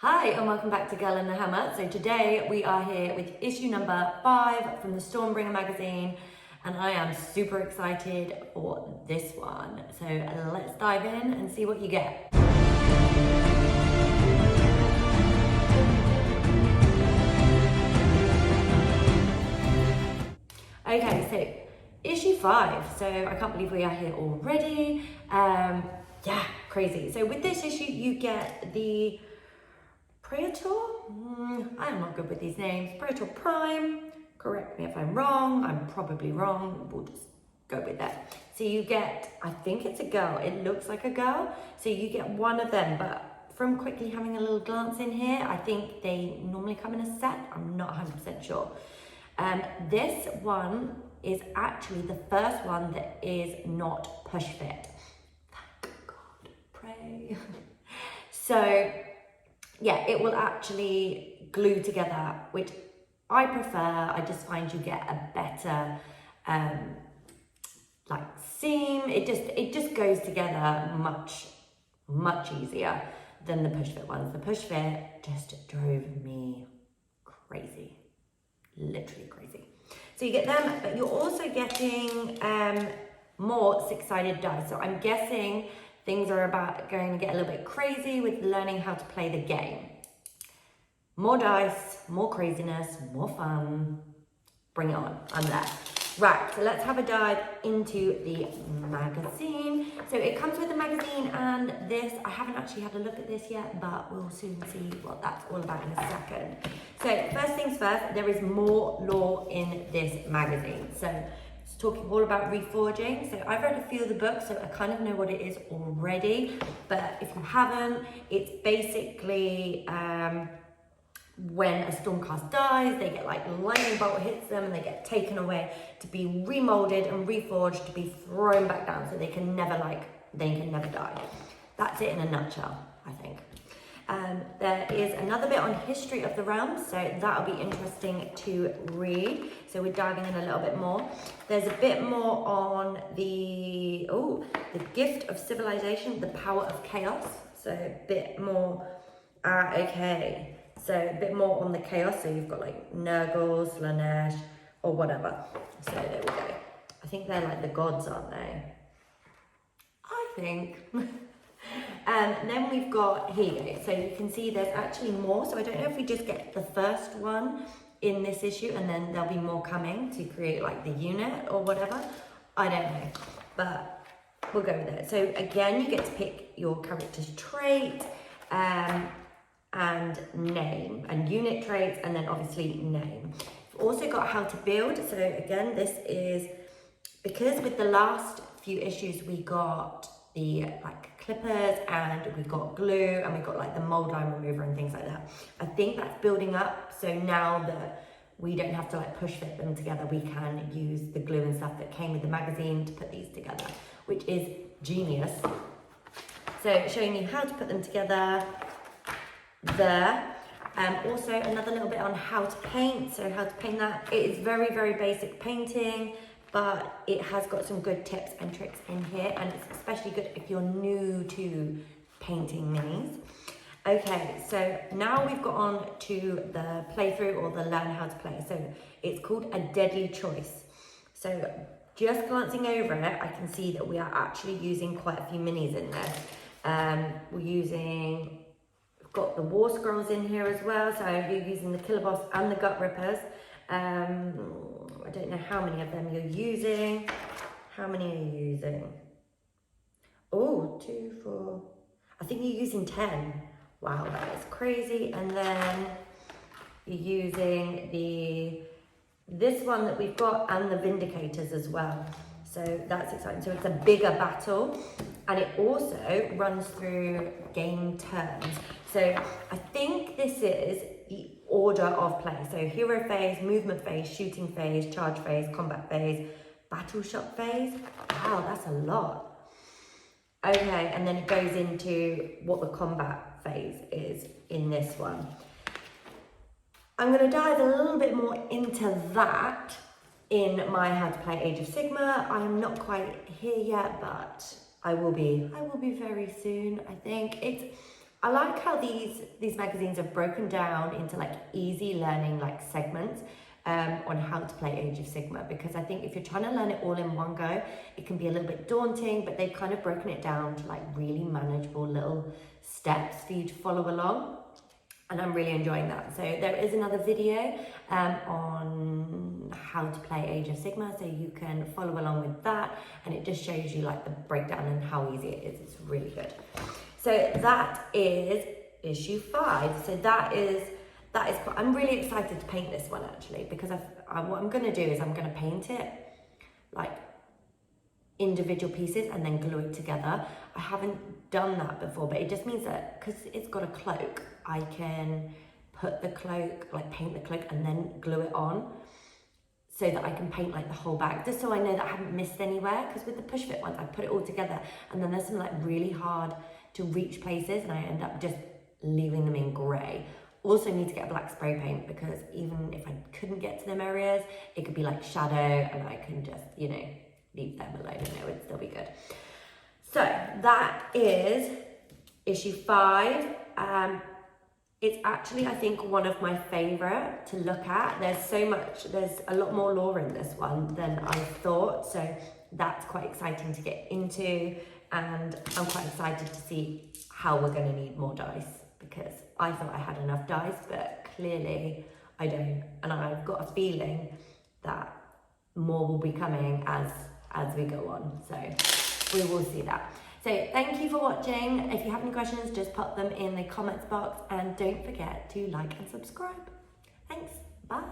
Hi and welcome back to Girl and the Hammer. So today we are here with issue number 5 from the Stormbringer magazine and I am super excited for this one. So let's dive in and see what you get. Okay, so issue 5. So I can't believe we are here already. Yeah, crazy. So with this issue you get the Praetor? I am not good with these names. Praetor Prime. Correct me if I'm wrong. I'm probably wrong. We'll just go with that. So you get, I think it's a girl. It looks like a girl. So you get one of them. But from quickly having a little glance in here, I think they normally come in a set. I'm not 100% sure. This one is actually the first one that is not push fit. Thank God. Pray. So yeah, it will actually glue together, which I prefer. I just find you get a better like seam. It just goes together much easier than the push fit ones. The push fit just drove me crazy, literally crazy. So you get them, but you're also getting more six-sided dice. So I'm guessing things are going to get a little bit crazy with learning how to play the game. More dice, more craziness, more fun. Bring it on, I'm there. Right, so let's have a dive into the magazine. So it comes with the magazine and this, I haven't actually had a look at this yet, but we'll soon see what that's all about in a second. So first things first, there is more lore in this magazine. So it's talking all about reforging. So I've read a few of the books, so I kind of know what it is already. But if you haven't, it's basically when a Stormcast dies, they get like lightning bolt hits them and they get taken away to be remolded and reforged to be thrown back down so they can never die. That's it in a nutshell, I think. There is another bit on history of the realms, so that'll be interesting to read. So we're diving in a little bit more. There's a bit more on the gift of civilization, the power of chaos. So a bit more, okay. So a bit more on the chaos. So you've got like Nurgle, Slanesh, or whatever. So there we go. I think they're like the gods, aren't they? I think. Then we've got here, so you can see there's actually more. So I don't know if we just get the first one in this issue and then there'll be more coming to create like the unit or whatever. I don't know, but we'll go with it. So again, you get to pick your character's trait and name and unit traits, and then obviously name. We've also got how to build. So again, this is because with the last few issues we got the like clippers and we got glue and we got like the mold line remover and things like that. I think that's building up. So now that we don't have to like push fit them together, we can use the glue and stuff that came with the magazine to put these together, which is genius. So showing you how to put them together there. Also another little bit on how to paint. So how to paint that. It is very, very basic painting, but it has got some good tips and tricks in here, and it's especially good if you're new to painting minis. Okay, so now we've got on to the playthrough or the learn how to play. So it's called A Deadly Choice. So just glancing over it, I can see that we are actually using quite a few minis in there. We've got the War Scrolls in here as well, so you're using the Killer Boss and the Gut Rippers. I don't know how many of them you're using. How many are you using? Oh, 2, 4. I think you're using 10. Wow, that is crazy. And then you're using this one that we've got and the Vindicators as well. So that's exciting. So it's a bigger battle, and it also runs through game turns. So I think this is the order of play. So hero phase, movement phase, shooting phase, charge phase, combat phase, battle shock phase. Wow, that's a lot. Okay, and then it goes into what the combat phase is in this one. I'm going to dive a little bit more into that in my How to Play Age of Sigmar. I am not quite here yet, but I will be very soon, I think. I like how these magazines are broken down into like easy learning like segments on how to play Age of Sigmar, because I think if you're trying to learn it all in one go, it can be a little bit daunting, but they've kind of broken it down to like really manageable little steps for you to follow along. And I'm really enjoying that. So there is another video on how to play Age of Sigmar, so you can follow along with that, and it just shows you like the breakdown and how easy it is. It's really good. So that is issue 5. So that is I'm really excited to paint this one actually, because what I'm going to do is I'm going to paint it like individual pieces and then glue it together. I haven't done that before, but it just means that because it's got a cloak, I can put the cloak, like paint the cloak and then glue it on, so that I can paint like the whole bag, just so I know that I haven't missed anywhere. Because with the push fit ones, I put it all together and then there's some like really hard to reach places and I end up just leaving them in grey. Also need to get a black spray paint, because even if I couldn't get to them areas, it could be like shadow and I can just, you know, leave them alone and it would still be good. So that is issue 5. It's actually, I think, one of my favourite to look at. There's a lot more lore in this one than I thought, so that's quite exciting to get into, and I'm quite excited to see how we're going to need more dice, because I thought I had enough dice, but clearly I don't, and I've got a feeling that more will be coming as we go on, so we will see that. So thank you for watching. If you have any questions, just pop them in the comments box, and don't forget to like and subscribe. Thanks, bye.